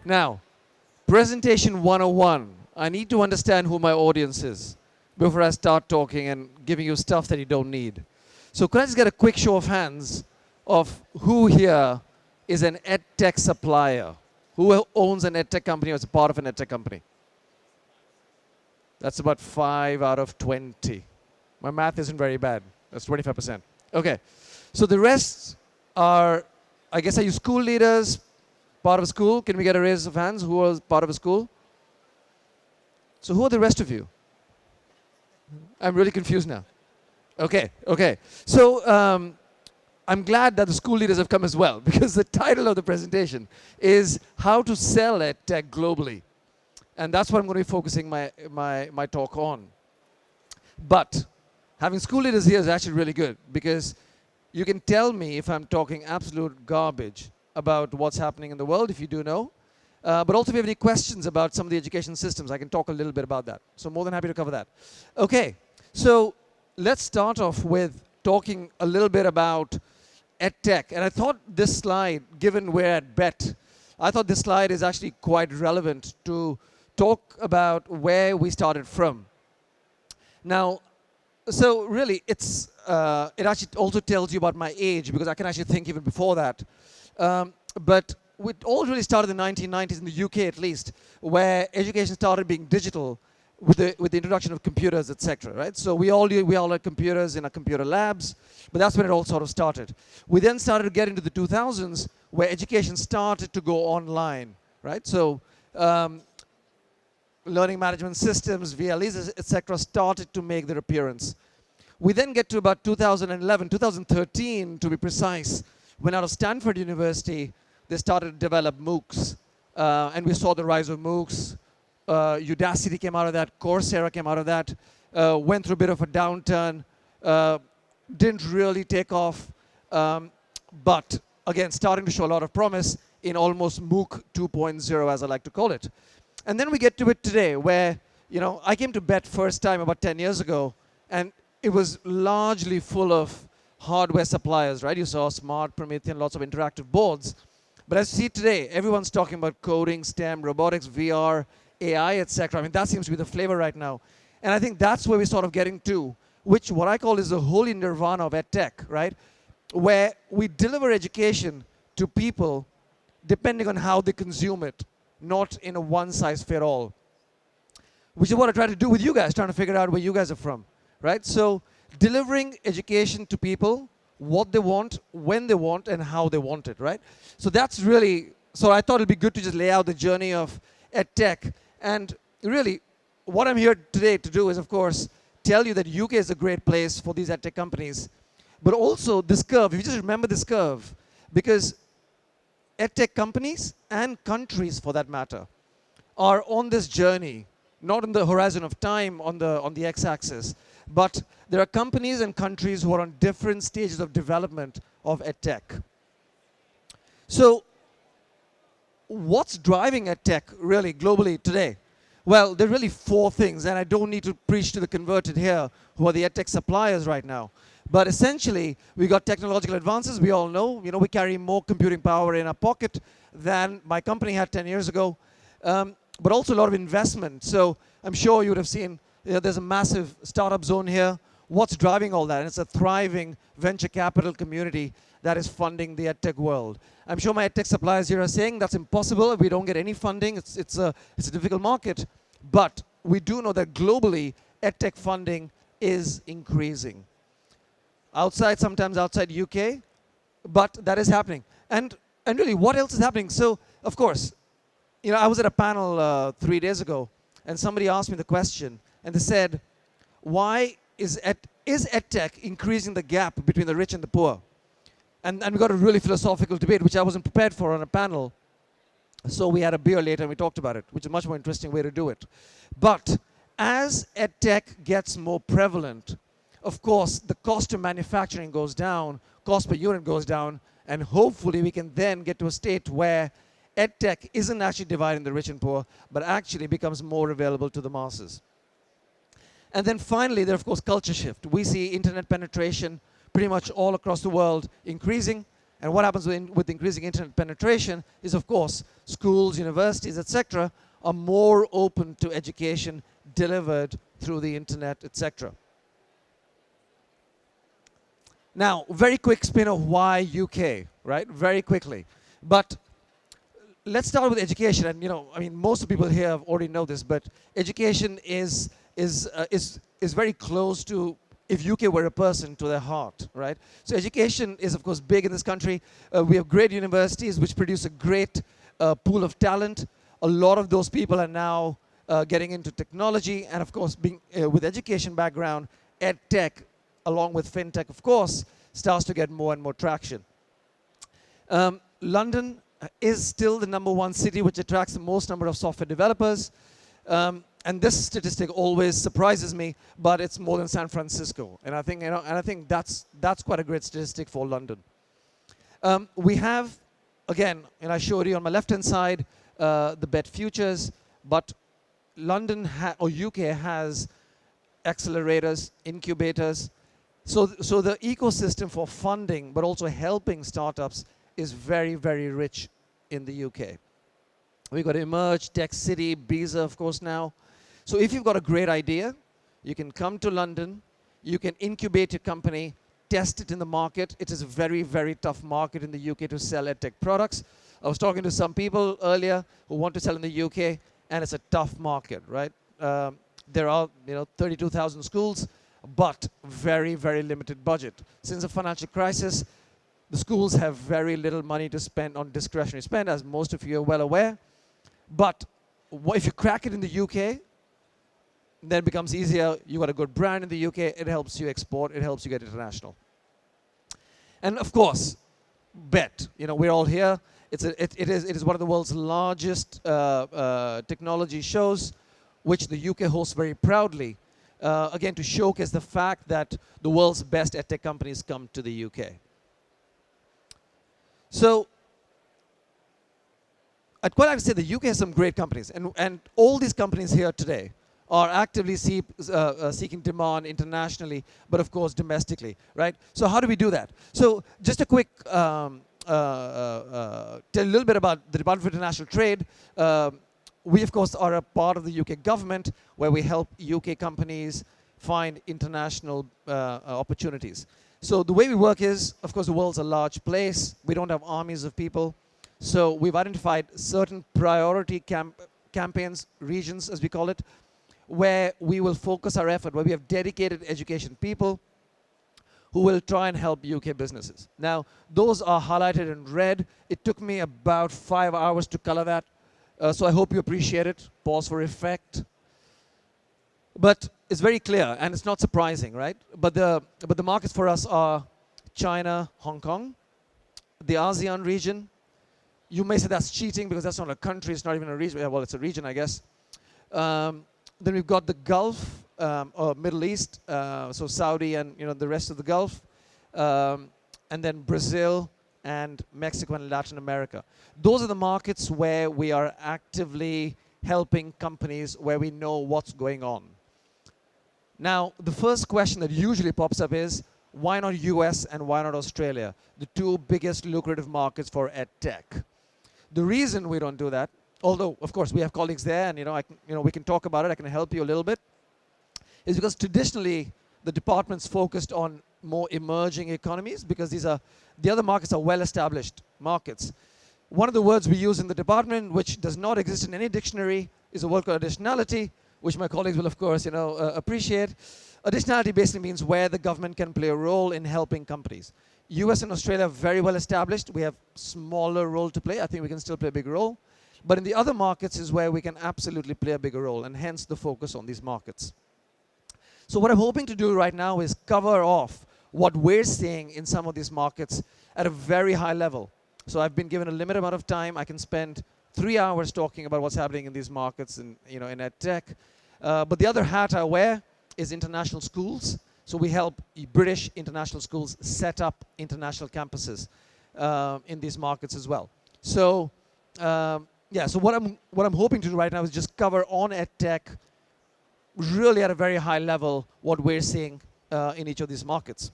Now, presentation 101. I need to understand who my audience is before I start talking and giving you stuff that you don't need. So could I just get a quick show of hands of who here is an EdTech supplier? Who owns an EdTech company or is a part of an EdTech company? That's about 5 out of 20. My math isn't very bad. That's 25%. Okay. So the rest are, I guess, are you school leaders, part of a school? Can we get a raise of hands? Who was part of a school? So who are the rest of you? I'm really confused now. Okay, okay. So I'm glad that the school leaders have come as well, because the title of the presentation is How to Sell EdTech Globally. And that's what I'm going to be focusing my talk on. But having school leaders here is actually really good, because you can tell me if I'm talking absolute garbage about what's happening in the world, if you do know. But also if you have any questions about some of the education systems, I can talk a little bit about that. So more than happy to cover that. Okay, so let's start off with talking a little bit about EdTech. And I thought this slide, given we're at Bett, I thought this slide is actually quite relevant to talk about where we started from. Now, so really, it actually also tells you about my age, because I can actually think even before that. But it all really started in the 1990s in the UK, at least, where education started being digital with the introduction of computers, etc. Right? So we all had computers in our computer labs, but that's when it all sort of started. We then started to get into the 2000s, where education started to go online. Right? So learning management systems, VLEs, etc., started to make their appearance. We then get to about 2011, 2013 to be precise, when out of Stanford University, they started to develop MOOCs. And we saw the rise of MOOCs. Udacity came out of that, Coursera came out of that, went through a bit of a downturn, didn't really take off, but again, starting to show a lot of promise in almost MOOC 2.0, as I like to call it. And then we get to it today, where, you know, I came to Bett first time about 10 years ago, and it was largely full of hardware suppliers, right? You saw Smart, Promethean, lots of interactive boards. But as you see today, everyone's talking about coding, STEM, robotics, VR, AI, etc. I mean, that seems to be the flavor right now. And I think that's where we're sort of getting to, which what I call is the holy nirvana of EdTech, right? Where we deliver education to people depending on how they consume it, not in a one-size-fits-all. Which is what I try to do with you guys, trying to figure out where you guys are from, right? So delivering education to people, what they want, when they want, and how they want it, right? So that's really, so I thought it'd be good to just lay out the journey of EdTech. And really, what I'm here today to do is, of course, tell you that UK is a great place for these EdTech companies. But also this curve, if you just remember this curve, because EdTech companies and countries, for that matter, are on this journey, not on the horizon of time on the x-axis, but there are companies and countries who are on different stages of development of EdTech. So what's driving EdTech really globally today? Well, there are really 4 things, and I don't need to preach to the converted here who are the EdTech suppliers right now. But essentially, we got technological advances. We all know, you know, we carry more computing power in our pocket than my company had 10 years ago. But also a lot of investment. So I'm sure you would have seen, you know, there's a massive startup zone here. What's driving all that? And it's a thriving venture capital community that is funding the EdTech world. I'm sure my EdTech suppliers here are saying that's impossible. We don't get any funding. It's a difficult market. But we do know that globally, EdTech funding is increasing. Sometimes outside UK, but that is happening. And really, what else is happening? So, of course, you know, I was at a panel 3 days ago, and somebody asked me the question, and they said, why is EdTech increasing the gap between the rich and the poor? And we got a really philosophical debate, which I wasn't prepared for on a panel. So we had a beer later and we talked about it, which is a much more interesting way to do it. But as EdTech gets more prevalent, of course, the cost of manufacturing goes down, cost per unit goes down, and hopefully we can then get to a state where EdTech isn't actually dividing the rich and poor, but actually becomes more available to the masses. And then finally, there of course culture shift. We see internet penetration pretty much all across the world increasing, And what happens with increasing internet penetration is, of course, schools, universities, etc., are more open to education delivered through the internet, etc. Now, very quick spin of why UK, right? Very quickly. But let's start with education. And I mean, most of the people here already know this, but education is very close to, if UK were a person, to their heart, right? So education is, of course, big in this country. We have great universities which produce a great pool of talent. A lot of those people are now getting into technology, and of course, being with education background, EdTech, along with FinTech, of course, starts to get more and more traction. London is still the #1 city which attracts the most number of software developers. And this statistic always surprises me, but it's more than San Francisco. And I think that's quite a great statistic for London. We have, again, and I showed you on my left-hand side, the Bett futures, but London or UK has accelerators, incubators. So the ecosystem for funding, but also helping startups, is very, very rich in the UK. We've got Emerge, Tech City, Biza, of course, now. So if you've got a great idea, you can come to London, you can incubate your company, test it in the market. It is a very, very tough market in the UK to sell EdTech products. I was talking to some people earlier who want to sell in the UK, and it's a tough market, right? There are 32,000 schools, but very, very limited budget. Since the financial crisis, the schools have very little money to spend on discretionary spend, as most of you are well aware. But if you crack it in the UK, then it becomes easier. You got a good brand in the UK. It helps you export. It helps you get international. And of course, Bett. We're all here. It is one of the world's largest technology shows, which the UK hosts very proudly. Again, to showcase the fact that the world's best EdTech companies come to the UK. So I'd quite like to say the UK has some great companies, and all these companies here today are actively seeking demand internationally, but of course domestically, right? So how do we do that? So just a quick tell a little bit about the Department for International Trade. We, of course, are a part of the UK government where we help UK companies find international opportunities. So the way we work is, of course, the world's a large place. We don't have armies of people. So we've identified certain priority campaigns, regions, as we call it, where we will focus our effort, where we have dedicated education people who will try and help UK businesses. Now, those are highlighted in red. It took me about 5 hours to color that. So I hope you appreciate it. Pause for effect. But it's very clear, and it's not surprising, right? But the markets for us are China, Hong Kong, the ASEAN region. You may say that's cheating because that's not a country, it's not even a region. Well, it's a region, I guess. Then we've got the Gulf, or Middle East, so Saudi and the rest of the Gulf, and then Brazil and Mexico and Latin America. Those are the markets where we are actively helping companies, where we know what's going on. Now, the first question that usually pops up is, why not US and why not Australia? The two biggest lucrative markets for EdTech. The reason we don't do that, although, of course, we have colleagues there, and we can talk about it, I can help you a little bit, is because traditionally the department's focused on more emerging economies, because the other markets are well-established markets. One of the words we use in the department, which does not exist in any dictionary, is a word called additionality, which my colleagues will, of course, appreciate. Additionality basically means where the government can play a role in helping companies. US and Australia are very well established. We have smaller role to play. I think we can still play a big role. But in the other markets is where we can absolutely play a bigger role, and hence the focus on these markets. So what I'm hoping to do right now is cover off what we're seeing in some of these markets at a very high level. So I've been given a limited amount of time. I can spend 3 hours talking about what's happening in these markets in EdTech. But the other hat I wear is international schools. So we help British international schools set up international campuses in these markets as well. So so what I'm hoping to do right now is just cover on EdTech, really at a very high level, what we're seeing in each of these markets.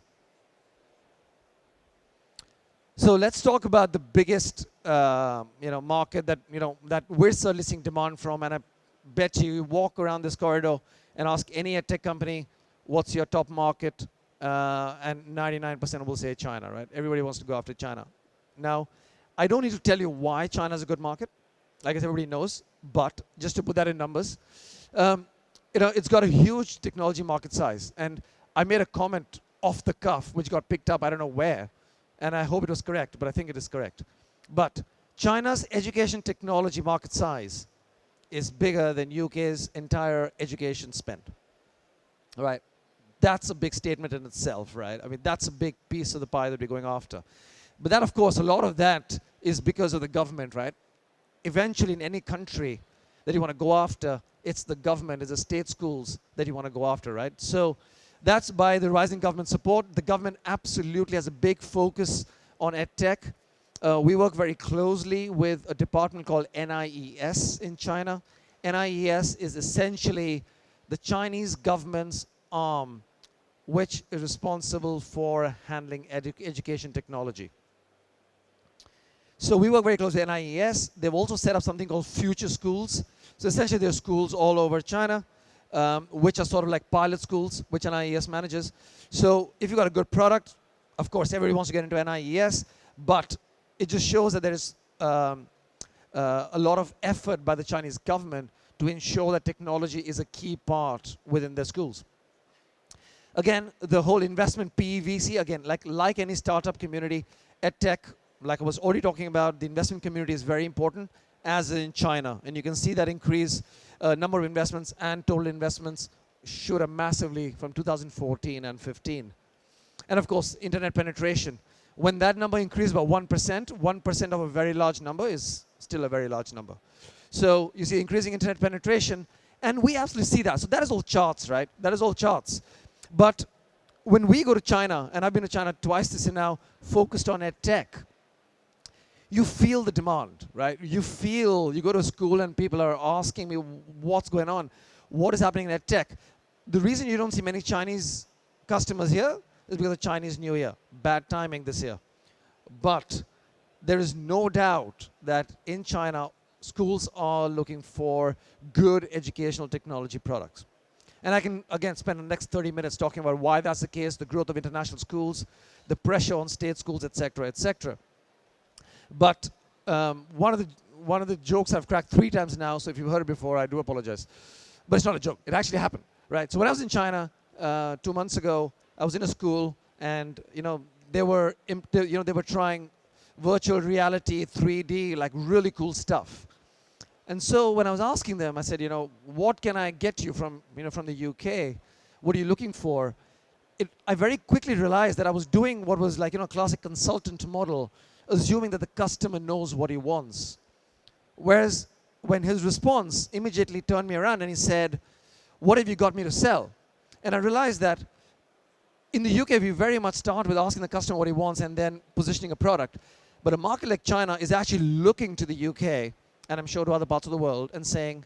So let's talk about the biggest market that that we're certainly seeing demand from. And I bet you walk around this corridor and ask any tech company, what's your top market? And 99% will say China, right? Everybody wants to go after China. Now, I don't need to tell you why China is a good market. I guess everybody knows. But just to put that in numbers, it's got a huge technology market size. And I made a comment off the cuff, which got picked up, I don't know where. And I hope it was correct, but I think it is correct. But China's education technology market size is bigger than UK's entire education spend. All right? That's a big statement in itself, right? I mean, that's a big piece of the pie that we're going after. But that, of course, a lot of that is because of the government, right? Eventually, in any country that you want to go after, it's the government, it's the state schools that you want to go after, right? So that's by the rising government support. The government absolutely has a big focus on EdTech. We work very closely with a department called NIES in China. NIES is essentially the Chinese government's arm, which is responsible for handling education technology. So we work very closely with NIES. They've also set up something called future schools. So essentially there are schools all over China, which are sort of like pilot schools, which NIES manages. So if you've got a good product, of course, everybody wants to get into NIES, but it just shows that there is a lot of effort by the Chinese government to ensure that technology is a key part within their schools. Again, the whole investment PEVC, again, like any startup community, EdTech, like I was already talking about, the investment community is very important, as in China. And you can see that increase number of investments and total investments shoot up massively from 2014 and 15. And of course, internet penetration. When that number increased by 1%, 1% of a very large number is still a very large number. So you see increasing internet penetration, and we absolutely see that. So that is all charts, right? That is all charts. But when we go to China, and I've been to China twice this year now, focused on EdTech, you feel the demand, right? You go to a school and people are asking me, what's going on? What is happening in EdTech? The reason you don't see many Chinese customers here is because of Chinese New Year. Bad timing this year. But there is no doubt that in China, schools are looking for good educational technology products. And I can, again, spend the next 30 minutes talking about why that's the case, the growth of international schools, the pressure on state schools, et cetera, et cetera. But one of the jokes I've cracked 3 times now, so if you've heard it before, I do apologize. But it's not a joke. It actually happened, right? So when I was in China 2 months ago, I was in a school, and they were trying virtual reality, 3D, like really cool stuff. And so when I was asking them, I said, what can I get you from the UK? What are you looking for? I very quickly realized that I was doing what was like, classic consultant model, assuming that the customer knows what he wants. Whereas when his response immediately turned me around and he said, what have you got me to sell? And I realized that in the UK, we very much start with asking the customer what he wants and then positioning a product. But a market like China is actually looking to the UK, and I'm sure to other parts of the world, and saying,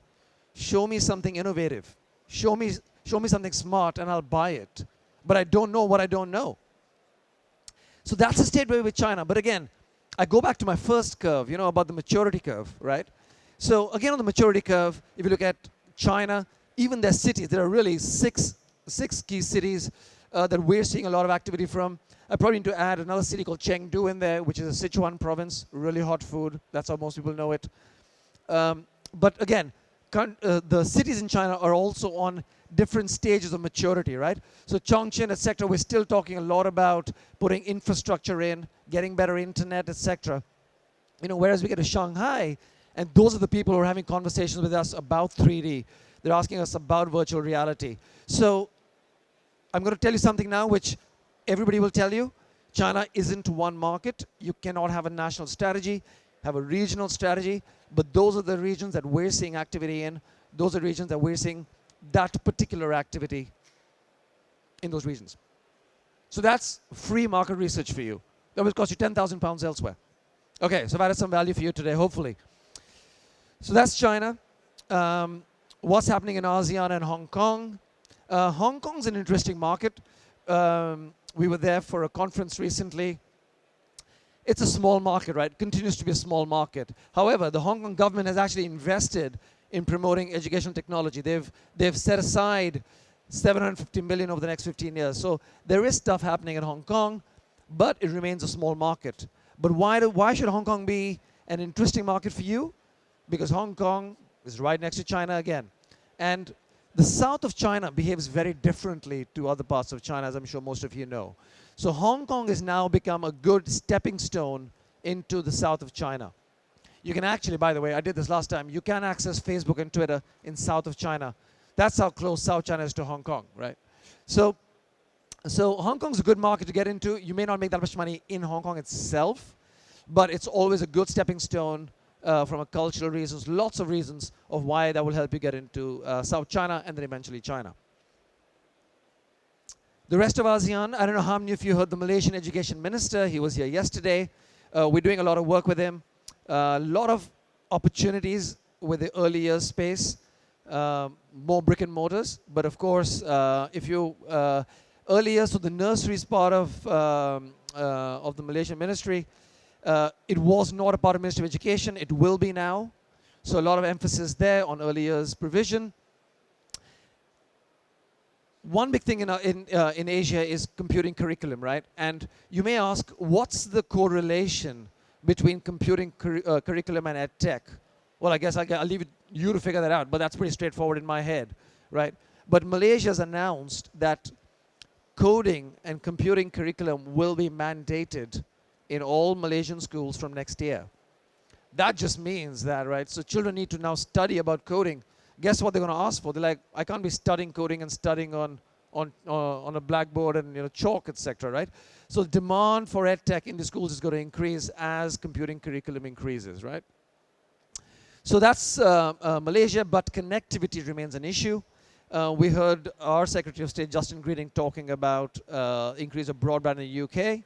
show me something innovative. Show me something smart, and I'll buy it. But I don't know what I don't know. So that's the state where we're with China. But again, I go back to my first curve, about the maturity curve, right? So again, on the maturity curve, if you look at China, even their cities, there are really six key cities that we're seeing a lot of activity from. I probably need to add another city called Chengdu in there, which is a Sichuan province, really hot food. That's how most people know it. But again, the cities in China are also on different stages of maturity, right? So Chongqing, etc., we're still talking a lot about putting infrastructure in, getting better internet, etc. Whereas we get to Shanghai, and those are the people who are having conversations with us about 3D. They're asking us about virtual reality. So I'm going to tell you something now which everybody will tell you. China isn't one market. You cannot have a national strategy, have a regional strategy, but those are the regions that we're seeing activity in. Those are regions that we're seeing that particular activity in those regions. So that's free market research for you. That will cost you £10,000 elsewhere. Okay, so I've added some value for you today, hopefully. So that's China. What's happening in ASEAN and Hong Kong? Hong Kong's an interesting market. We were there for a conference recently. it's a small market, right? It continues to be a small market. However, the Hong Kong government has actually invested in promoting educational technology. They've set aside 750 million over the next 15 years. So there is stuff happening in Hong Kong, but it remains a small market. But why should Hong Kong be an interesting market for you? Because Hong Kong is right next to China again. And the south of China behaves very differently to other parts of China, as I'm sure most of you know. So Hong Kong has now become a good stepping stone into the south of China. You can actually, by the way, I did this last time, you can access Facebook and Twitter in south of China. That's how close South China is to Hong Kong, right? So Hong Kong's a good market to get into. You may not make that much money in Hong Kong itself, but it's always a good stepping stone from a cultural reasons, lots of reasons of why that will help you get into South China and then eventually China. The rest of ASEAN, I don't know how many of you heard the Malaysian Education Minister. He was here yesterday. We're doing a lot of work with him. A lot of opportunities with the early years space, more brick and mortars. But of course, if you, early years, so the nurseries part of the Malaysian ministry, it was not a part of Ministry of Education. It will be now. So a lot of emphasis there on early years provision. One big thing in Asia is computing curriculum, right? And you may ask, what's the correlation between computing curriculum and EdTech? Well, I guess I'll leave you to figure that out, but that's pretty straightforward in my head, right? But Malaysia has announced that coding and computing curriculum will be mandated in all Malaysian schools from next year. That just means that, right? So children need to now study about coding. Guess what they're going to ask for? They're like, I can't be studying coding and studying on a blackboard and chalk, etc. Right? So demand for EdTech in the schools is going to increase as computing curriculum increases, right? So that's Malaysia, but connectivity remains an issue. We heard our Secretary of State, Justin Greening, talking about increase of broadband in the UK.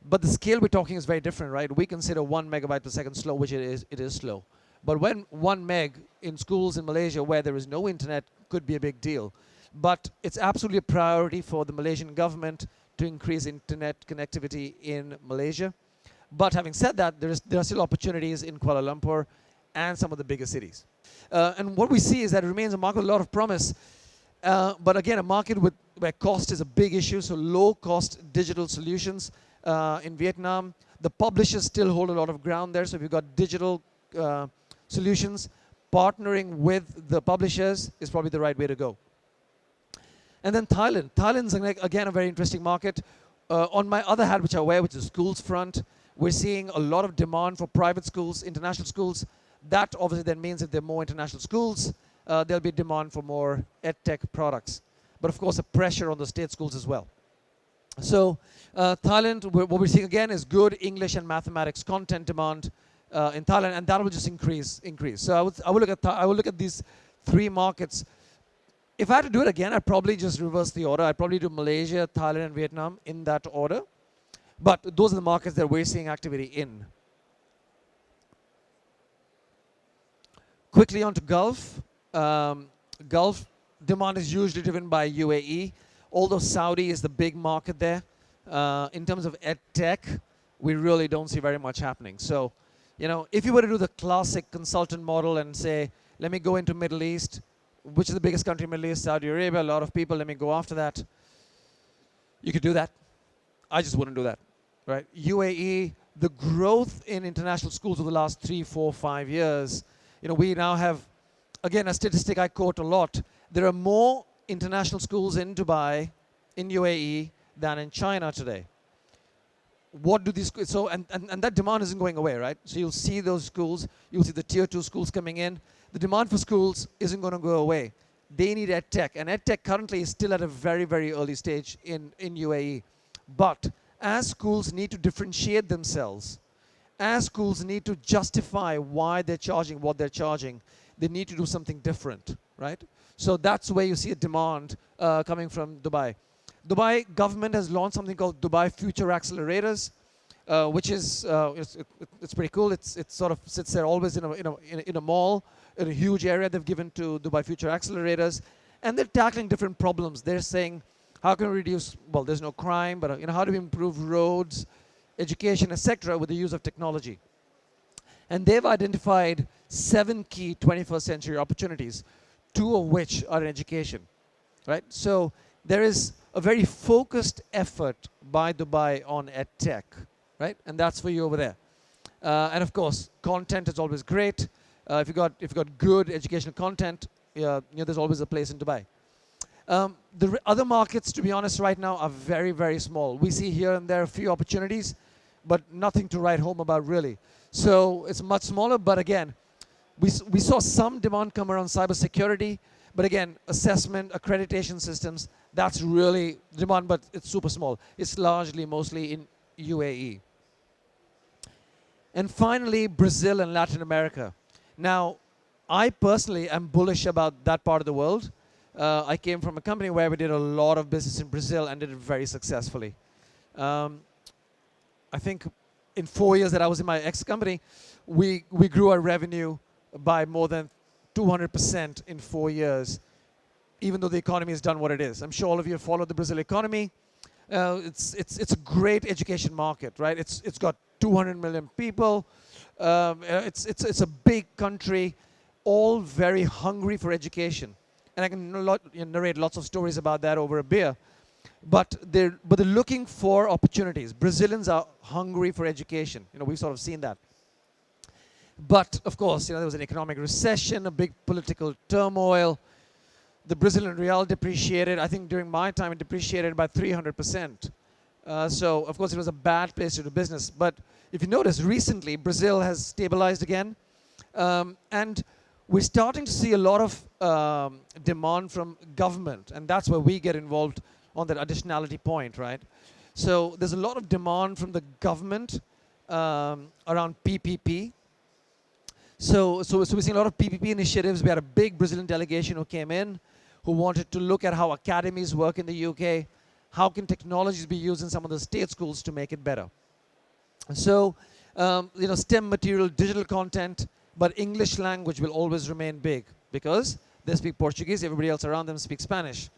But the scale we're talking is very different, right? We consider 1 megabyte per second slow, which it is slow. But when 1 meg in schools in Malaysia where there is no internet could be a big deal. But it's absolutely a priority for the Malaysian government to increase internet connectivity in Malaysia. But having said that, there are still opportunities in Kuala Lumpur and some of the bigger cities. And what we see is that it remains a market with a lot of promise. But again, a market where cost is a big issue, so low-cost digital solutions in Vietnam. The publishers still hold a lot of ground there, so if you've got digital solutions, partnering with the publishers is probably the right way to go. And then Thailand. Thailand's, again, a very interesting market. On my other hat, which I wear, which is schools front, we're seeing a lot of demand for private schools, international schools. That obviously then means if there are more international schools, there'll be demand for more EdTech products. But of course, a pressure on the state schools as well. So Thailand, what we're seeing again is good English and mathematics content demand in Thailand, and that will just increase. So I would look at these three markets. If I had to do it again, I'd probably just reverse the order. I'd probably do Malaysia, Thailand, and Vietnam in that order. But those are the markets that we're seeing activity in. Quickly on to Gulf. Gulf demand is usually driven by UAE, although Saudi is the big market there. In terms of EdTech, we really don't see very much happening. So, if you were to do the classic consultant model and say, let me go into Middle East, which is the biggest country in Middle East? Saudi Arabia, a lot of people, let me go after that. You could do that. I just wouldn't do that, right? UAE, the growth in international schools over the last 3, 4, 5 years, we now have, again, a statistic I quote a lot. There are more international schools in Dubai, in UAE, than in China today. What do these, and that demand isn't going away, right? So you'll see those schools, you'll see the tier 2 schools coming in. The demand for schools isn't going to go away. They need EdTech, and EdTech currently is still at a very, very early stage in UAE. But as schools need to differentiate themselves, as schools need to justify why they're charging what they're charging, they need to do something different, right? So that's where you see a demand coming from Dubai. Dubai government has launched something called Dubai Future Accelerators, which is it's pretty cool. It sort of sits there always in a mall, in a huge area they've given to Dubai Future Accelerators, and they're tackling different problems. They're saying, how can we reduce? Well, there's no crime, but how do we improve roads? education, etc., with the use of technology. And they've identified 7 key 21st century opportunities, 2 of which are in education, right? So there is a very focused effort by Dubai on EdTech, right? And that's for you over there. And of course, content is always great. If you got good educational content, there's always a place in Dubai. The other markets, to be honest, right now are very, very small. We see here and there a few opportunities, but nothing to write home about really. So it's much smaller, but again, we saw some demand come around cybersecurity, but again, assessment, accreditation systems, that's really demand, but it's super small. It's largely, mostly in UAE. And finally, Brazil and Latin America. Now, I personally am bullish about that part of the world. I came from a company where we did a lot of business in Brazil and did it very successfully. I think in 4 years that I was in my ex-company, we grew our revenue by more than 200% in 4 years, even though the economy has done what it is. I'm sure all of you have followed the Brazil economy. It's a great education market, right? It's got 200 million people. It's a big country, all very hungry for education. And I can narrate lots of stories about that over a beer. But they're looking for opportunities. Brazilians are hungry for education. We've sort of seen that. But of course, there was an economic recession, a big political turmoil. The Brazilian real depreciated. I think during my time it depreciated by 300%. So of course it was a bad place to do business. But if you notice, recently Brazil has stabilized again, and we're starting to see a lot of demand from government, and that's where we get involved on that additionality point, right? So there's a lot of demand from the government around PPP. So we're seeing a lot of PPP initiatives. We had a big Brazilian delegation who came in, who wanted to look at how academies work in the UK, how can technologies be used in some of the state schools to make it better. So, STEM material, digital content, but English language will always remain big because they speak Portuguese, everybody else around them speaks Spanish.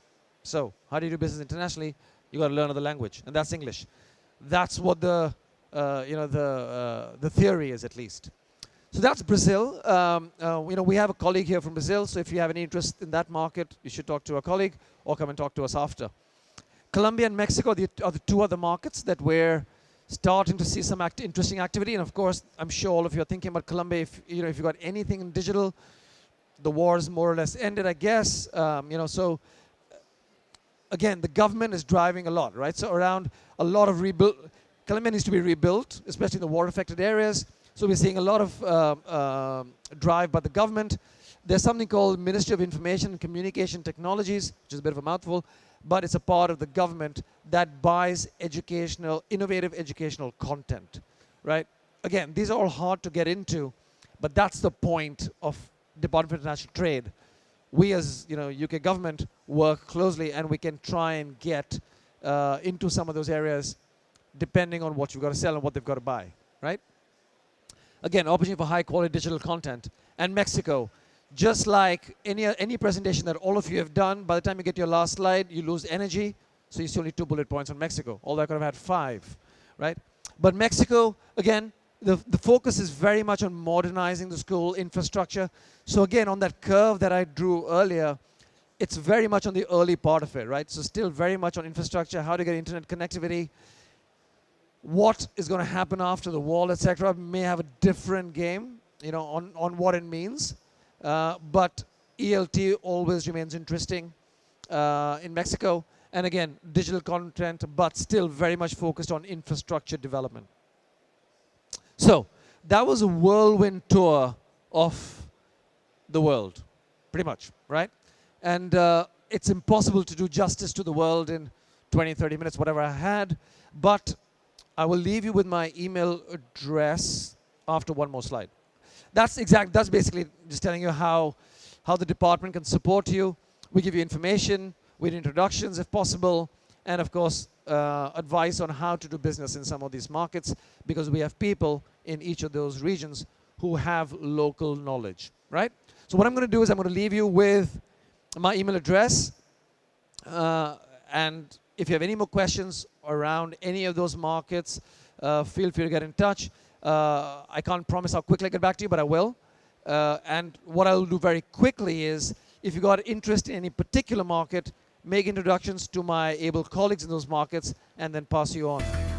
So how do you do business internationally? You got to learn another language, and that's English. That's what the theory is, at least. So that's Brazil. We have a colleague here from Brazil, so if you have any interest in that market, you should talk to a colleague or come and talk to us after. Colombia and Mexico are the 2 other markets that we're starting to see some interesting activity. And of course, I'm sure all of you are thinking about Colombia. If you got anything in digital, the war's more or less ended, I guess. So again, the government is driving a lot, right? So around a lot of Colombia needs to be rebuilt, especially in the war-affected areas. So we're seeing a lot of drive by the government. There's something called Ministry of Information and Communication Technologies, which is a bit of a mouthful, but it's a part of the government that buys innovative educational content, right? Again, these are all hard to get into, but that's the point of Department of International Trade. We as UK government work closely, and we can try and get into some of those areas depending on what you've got to sell and what they've got to buy, right? Again, opportunity for high quality digital content. And Mexico, just like any presentation that all of you have done, by the time you get to your last slide, you lose energy. So you see only 2 bullet points on Mexico. Although I could have had 5, right? But Mexico, again, the focus is very much on modernizing the school infrastructure. So again, on that curve that I drew earlier, it's very much on the early part of it, right? So still very much on infrastructure, how to get internet connectivity. What is going to happen after the wall, etc., may have a different game, on what it means. But ELT always remains interesting in Mexico. And again, digital content, but still very much focused on infrastructure development. So that was a whirlwind tour of the world, pretty much, right? And it's impossible to do justice to the world in 20, 30 minutes, whatever I had. But I will leave you with my email address after one more slide. That's basically just telling you how the department can support you. We give you information, with introductions if possible, and of course, advice on how to do business in some of these markets, because we have people in each of those regions who have local knowledge, right? So what I'm going to do is I'm going to leave you with my email address, and if you have any more questions around any of those markets, feel free to get in touch. I can't promise how quickly I get back to you, but I will. And what I'll do very quickly is, if you got interest in any particular market, make introductions to my able colleagues in those markets and then pass you on.